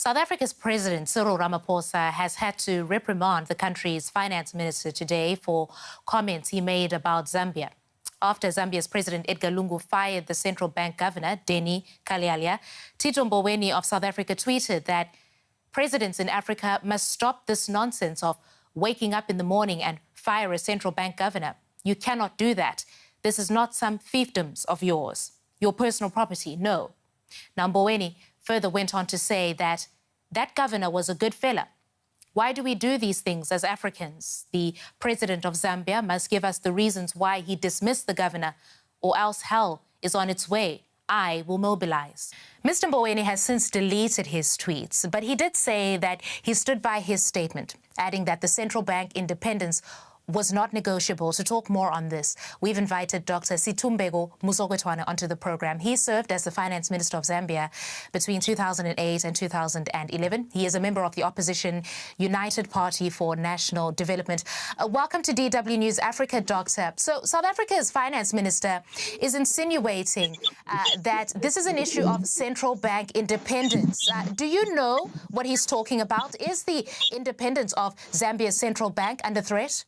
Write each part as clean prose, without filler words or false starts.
South Africa's President Cyril Ramaphosa has had to reprimand the country's finance minister today for comments he made about Zambia. After Zambia's President Edgar Lungu fired the central bank governor, Denny Kalialia, Tito Mboweni of South Africa tweeted that presidents in Africa must stop this nonsense of waking up in the morning and fire a central bank governor. You cannot do that. This is not some fiefdoms of yours, your personal property, no. Now, Mboweni further went on to say that that governor was a good fella. Why do we do these things as Africans? The president of Zambia must give us the reasons why he dismissed the governor, or else hell is on its way. I will mobilize. Mr. Mboweni has since deleted his tweets, but he did say that he stood by his statement, adding that the central bank independence was not negotiable. To talk more on this, we've invited Dr. Situmbeko Musogwetwana onto the program. He served as the finance minister of Zambia between 2008 and 2011. He is a member of the opposition United Party for National Development. Welcome to DW News Africa, Doctor. So South Africa's finance minister is insinuating that this is an issue of central bank independence. Do you know what he's talking about? Is the independence of Zambia's central bank under threat?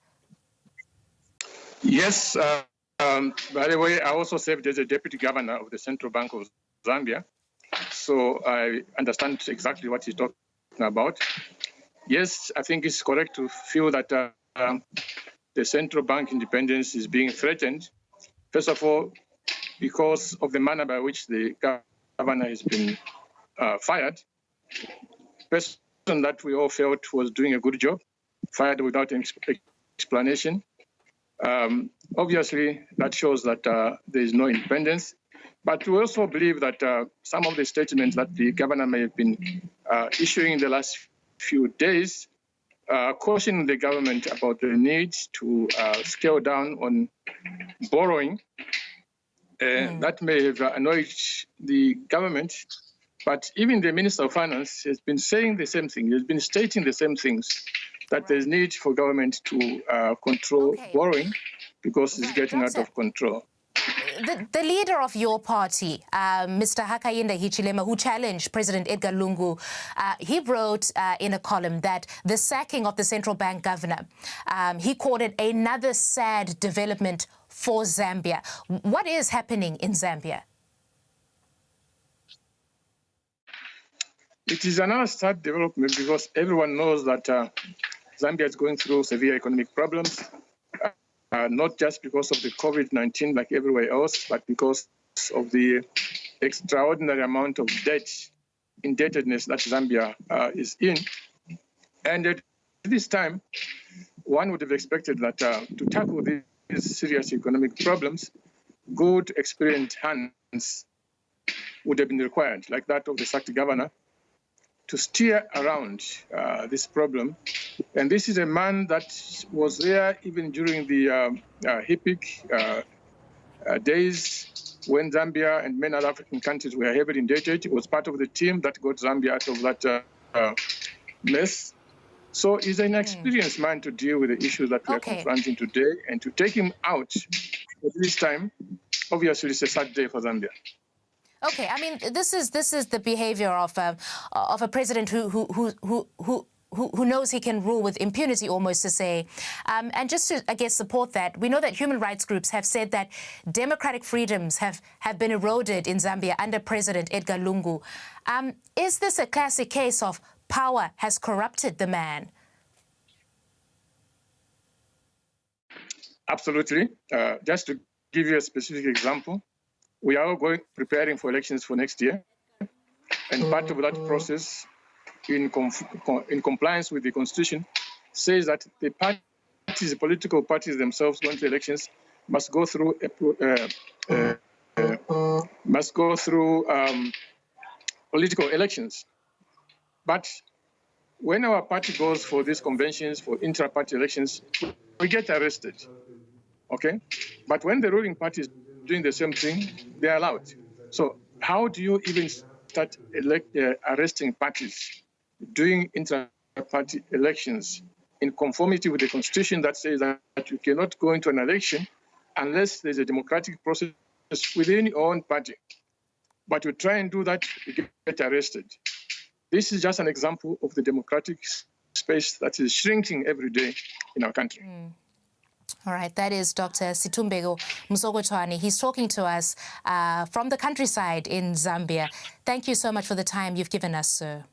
Yes, by the way, I also served as a deputy governor of the Central Bank of Zambia, so I understand exactly what he's talking about. Yes, I think it's correct to feel that the central bank independence is being threatened, first of all, because of the manner by which the governor has been fired. Person that we all felt was doing a good job, fired without an explanation. Obviously, that shows that there is no independence. But we also believe that some of the statements that the governor may have been issuing in the last few days, cautioning the government about the need to scale down on borrowing, that may have annoyed the government. But even the Minister of Finance has been saying the same thing. He has been stating the same things, that there's need for government to control borrowing because it's getting out of control. The leader of your party, Mr. Hakainde Hichilema, who challenged President Edgar Lungu, he wrote in a column that the sacking of the central bank governor, he called it another sad development for Zambia. What is happening in Zambia? It is another sad development because everyone knows that Zambia is going through severe economic problems, not just because of the COVID-19 like everywhere else, but because of the extraordinary amount of indebtedness that Zambia is in. And at this time, one would have expected that to tackle these serious economic problems, good, experienced hands would have been required, like that of the sacked governor, to steer around this problem. And this is a man that was there even during the HIPIC days when Zambia and many other African countries were heavily indebted. He was part of the team that got Zambia out of that mess. So he's an experienced man to deal with the issues that we are confronting today, and to take him out at this time, obviously it's a sad day for Zambia. Okay, I mean, this is the behavior of a president who knows he can rule with impunity, almost to say. And just to, I guess, support that, we know that human rights groups have said that democratic freedoms have been eroded in Zambia under President Edgar Lungu. Is this a classic case of power has corrupted the man? Absolutely. Just to give you a specific example, we are preparing for elections for next year, and part of that process, in compliance with the Constitution, says that the political parties themselves going to elections must go through political elections. But when our party goes for these conventions, for intra-party elections, we get arrested. Okay, but when the ruling party is doing the same thing, they're allowed. So how do you even start arresting parties doing inter-party elections in conformity with the Constitution that says that you cannot go into an election unless there's a democratic process within your own party? But you try and do that, you get arrested. this is just an example of the democratic space that is shrinking every day in our country. All right, that is Dr. Situmbeko Msogotwane. He's talking to us from the countryside in Zambia. Thank you so much for the time you've given us, sir.